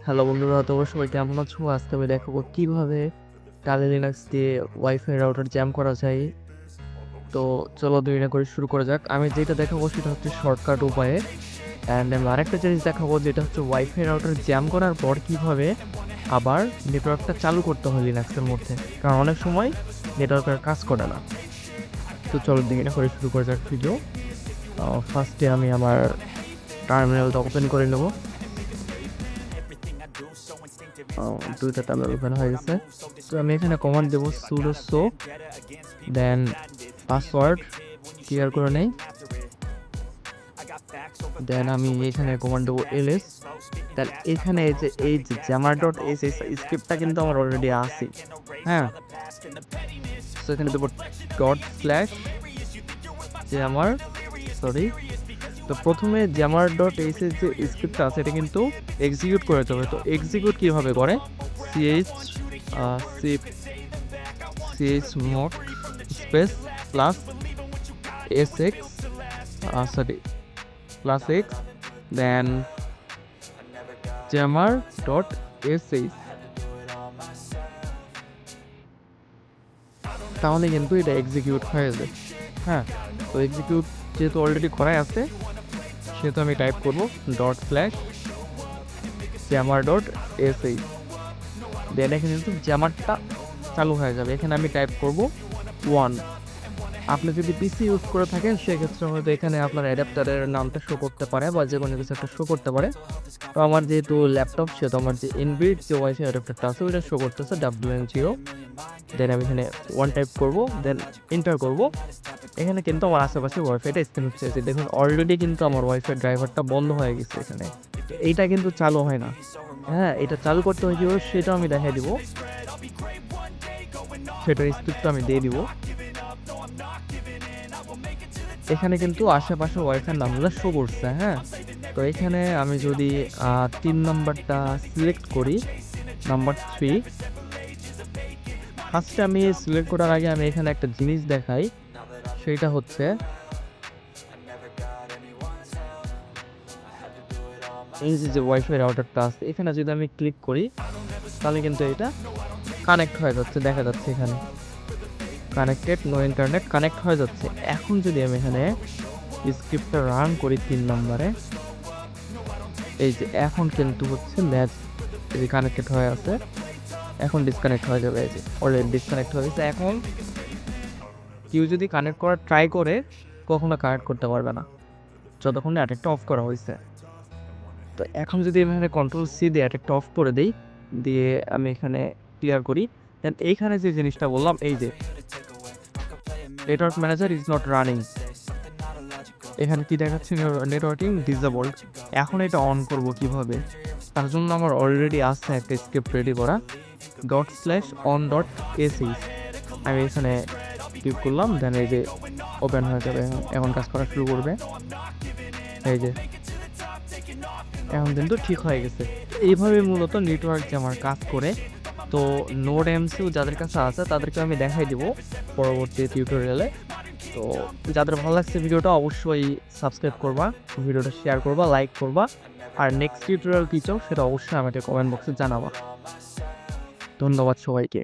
Hello বন্ধুরা, তোমরা সবাই কেমন আছো? আজকে আমি দেখাবো কিভাবে টালি লিনাক্স দিয়ে ওয়াইফাই রাউটার জ্যাম করা যায়। তো চলো দুই না করে শুরু করা যাক। আমি যেটা দেখাবো সেটা হচ্ছে শর্টকাট উপায়ে, অ্যান্ড আমি আরেকটা জিনিস দেখাবো যেটা হচ্ছে ওয়াইফাই রাউটার জ্যাম করার পর কিভাবে আবার নেটওয়ার্কটা চালু করতে হয় লিনাক্সের মধ্যে, কারণ অনেক সময় নেটওয়ার্কের কাজ করে না। তো চলো দুই না করে শুরু করা যাক ভিডিও। ফার্স্টে আমি আমার টার্মিনালটা ওপেন করে নেবো। দুইটা টার্মিনাল ওপেন হয়ে গেছে। তো আমি এখানে কমান্ড দেবো sudo so, দেন পাসওয়ার্ড ক্লিয়ার করে নেই, দেন আমি এখানে কমান্ড দেবো ls। তার এখানে এই যে jammer.sh স্ক্রিপ্টটা কিন্তু আমার অলরেডি আছে, হ্যাঁ। তো এখানে দেবো /jammer, সরি। তো প্রথমে jammer.sh যে স্ক্রিপ্টটা আছে এটা কিন্তু এক্সিকিউট করে দেবে। তো এক্সিকিউট কীভাবে করে, chmod space plus sx plus x দেন jammer.sh, তাহলে কিন্তু এটা এক্সিকিউট হয়ে যাবে, হ্যাঁ। তো এক্সিকিউট যেহেতু অলরেডি করাই আছে সেহেতু আমি টাইপ করবো /jammer.sh, দেন এখানে কিন্তু জ্যামারটা চালু হয়ে যাবে। এখানে আমি টাইপ করব 1। আপনি যদি পিসি ইউজ করে থাকেন সেক্ষেত্রে হয়তো এখানে আপনার অ্যাডাপ্টারের নামটা শো করতে পারে বা যে কোনো কিছু একটা শো করতে পারে। তো আমার যেহেতু ল্যাপটপ সেহেতু আমার যে ইনবিল্ট যে ওয়াইফাই অ্যাডাপ্টারটা আছে ওইটা শো করতেছে WN0। দেন আমি এখানে 1 টাইপ করব, দেন এন্টার করব। এখানে কিন্তু আমার আশেপাশে ওয়াইফাইটা স্ক্রিন হচ্ছে, দেখুন অলরেডি কিন্তু আমার ওয়াইফাই ড্রাইভারটা বন্ধ হয়ে গেছে এখানে। এইটা কিন্তু চালু হয় না, হ্যাঁ। এটা চালু করতে হয় কীভাবে সেটা আমি দেখাই দিব, সেটার স্ক্রিপ্টটা আমি দিয়ে দিব। এখানে কিন্তু আশেপাশে ওয়াইফাই নামগুলো শো করছে, হ্যাঁ। তো এখানে আমি যদি 3 নাম্বারটা সিলেক্ট করি, নাম্বার 3, ফার্স্টে আমি সিলেক্ট করার আগে আমি এখানে একটা জিনিস দেখাই, সেটা হচ্ছে এই যে ওয়াইফাই রাউটারটা আছে এখানে যদি আমি ক্লিক করি তাহলে কিন্তু এটা কানেক্ট হয়ে যাচ্ছে, দেখা যাচ্ছে এখানে কানেক্টেড, নো ইন্টারনেট, কানেক্ট হয়ে যাচ্ছে। এখন যদি আমি এখানে স্ক্রিপ্টটা রান করি 3 নম্বরে, এই যে এখন কিন্তু হচ্ছে ম্যাচ এই কানেক্টেড হয়ে আছে, এখন ডিসকানেক্ট হয়ে যাবে। এই যে অলরেডি ডিসকানেক্ট হয়ে গেছে। এখন কেউ যদি কানেক্ট করার ট্রাই করে কখনো কানেক্ট করতে পারবে না যতক্ষণ অ্যাটাকটা অফ করা হয়েছে। তো এখন যদি আমি এখানে Ctrl+C দিয়ে অ্যাটাকটা অফ করে দিই, দিয়ে আমি এখানে ক্লিয়ার করি, দেন এইখানে যে জিনিসটা বললাম এই যে network manager is not running, এখানে কি দেখাচ্ছে নেটওয়ার্কিং ডিসেবলড। এখন এটা অন করব কিভাবে, তার জন্য আমার অলরেডি আছে একটা স্ক্রিপ্ট রেডি করা .on.sh। আমি এখানে ক্লিক করলাম, দেন এই যে ওপেন হয়ে যাবে, এখন কাজ করা শুরু করবে। এই যে এখন কিন্তু ঠিক হয়ে গেছে। এইভাবে মূলত নেটওয়ার্ক যে আমার কাজ করে। তো নোড এমসিউ যাদের কাছে আছে তাদেরকে আমি দেখাই দিব পরবর্তী টিউটোরিয়ালে। তো যাদের ভালো লাগছে ভিডিওটা অবশ্যই সাবস্ক্রাইব করবা, ভিডিওটা শেয়ার করবা, লাইক করবা, আর নেক্সট টিউটোরিয়াল কী চাও সেটা অবশ্যই আমাকে কমেন্ট বক্সে জানাবা। ধন্যবাদ সবাইকে।